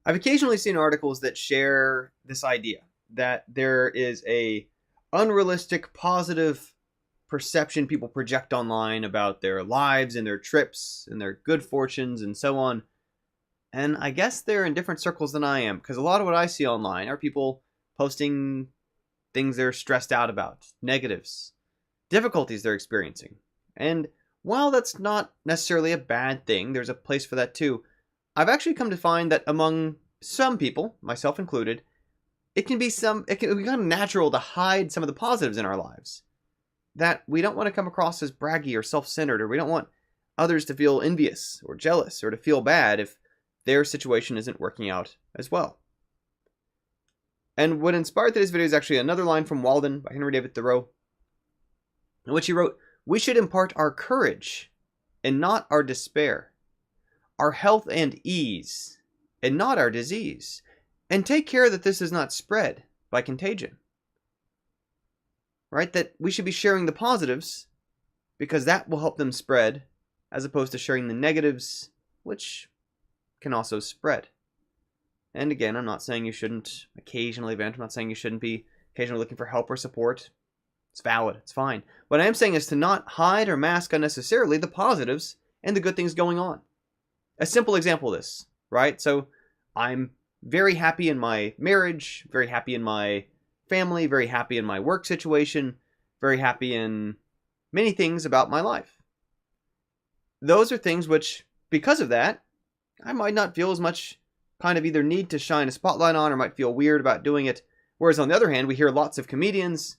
I've occasionally seen articles that share this idea that there is a unrealistic positive perception people project online about their lives and their trips and their good fortunes and so on. And I guess they're in different circles than I am, because a lot of what I see online are people posting things they're stressed out about, negatives, difficulties they're experiencing. And while that's not necessarily a bad thing, there's a place for that too. I've actually come to find that among some people, myself included, it can be kind of natural to hide some of the positives in our lives. That we don't want to come across as braggy or self-centered, or we don't want others to feel envious or jealous or to feel bad if their situation isn't working out as well. And what inspired today's video is actually another line from Walden by Henry David Thoreau, in which he wrote, "We should impart our courage and not our despair, our health and ease and not our disease, and take care that this is not spread by contagion." Right? That we should be sharing the positives because that will help them spread, as opposed to sharing the negatives, which can also spread. And again, I'm not saying you shouldn't occasionally vent. I'm not saying you shouldn't be occasionally looking for help or support. It's valid. It's fine. What I am saying is to not hide or mask unnecessarily the positives and the good things going on. A simple example of this, right? So I'm very happy in my marriage, very happy in my family, very happy in my work situation, very happy in many things about my life. Those are things which, because of that, I might not feel as much kind of either need to shine a spotlight on or might feel weird about doing it. Whereas on the other hand, we hear lots of comedians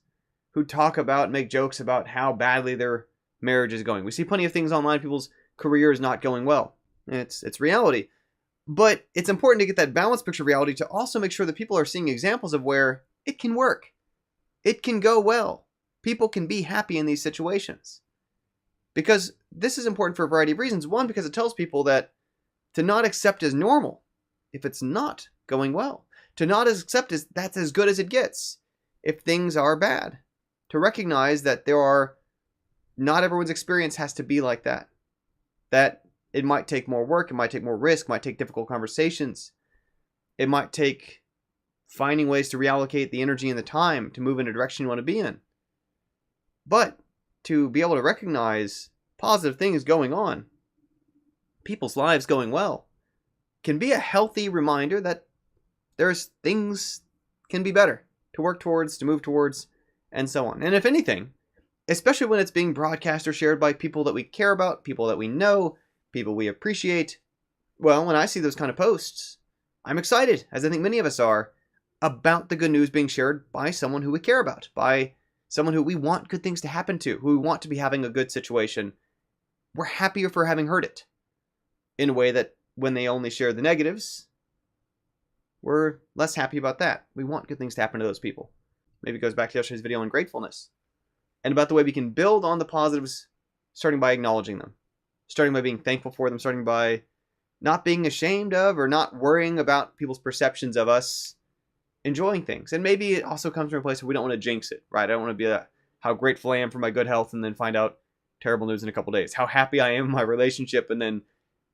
who talk about, make jokes about how badly their marriage is going. We see plenty of things online, people's careers not going well. It's reality. But it's important to get that balanced picture of reality to also make sure that people are seeing examples of where it can work. It can go well. People can be happy in these situations. Because this is important for a variety of reasons. One, because it tells people that to not accept as normal if it's not going well. To not accept as that's as good as it gets if things are bad. To recognize that not everyone's experience has to be like that. That it might take more work, it might take more risk, it might take difficult conversations. It might take finding ways to reallocate the energy and the time to move in a direction you want to be in. But to be able to recognize positive things going on, people's lives going well, can be a healthy reminder that there's things can be better to work towards, to move towards, and so on. And if anything, especially when it's being broadcast or shared by people that we care about, people that we know, people we appreciate, well, when I see those kind of posts, I'm excited, as I think many of us are, about the good news being shared by someone who we care about, by someone who we want good things to happen to, who we want to be having a good situation. We're happier for having heard it, in a way that when they only share the negatives, we're less happy about that. We want good things to happen to those people. Maybe it goes back to yesterday's video on gratefulness, and about the way we can build on the positives, starting by acknowledging them, starting by being thankful for them, starting by not being ashamed of or not worrying about people's perceptions of us enjoying things. And maybe it also comes from a place where we don't want to jinx it, right? I don't want to be how grateful I am for my good health and then find out terrible news in a couple days. How happy I am in my relationship and then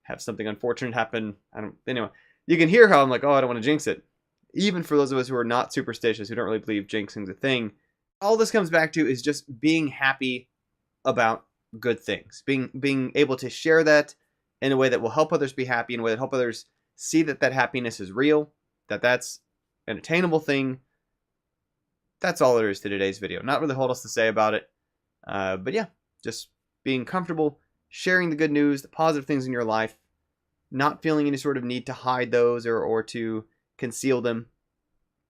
have something unfortunate happen. Anyway, you can hear how I'm like, oh, I don't want to jinx it. Even for those of us who are not superstitious, who don't really believe jinxing's a thing, all this comes back to is just being happy about good things. Being able to share that in a way that will help others be happy, in a way that help others see that that happiness is real, that that's an attainable thing. That's all there is to today's video. Not really a whole lot to say about it. But yeah, just being comfortable, sharing the good news, the positive things in your life, not feeling any sort of need to hide those or to conceal them.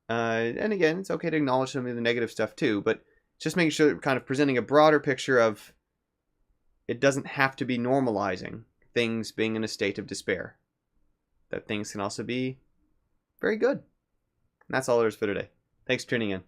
And again, it's okay to acknowledge some of the negative stuff too, but just making sure that we're kind of presenting a broader picture of it doesn't have to be normalizing things being in a state of despair. That things can also be very good. And that's all there is for today. Thanks for tuning in.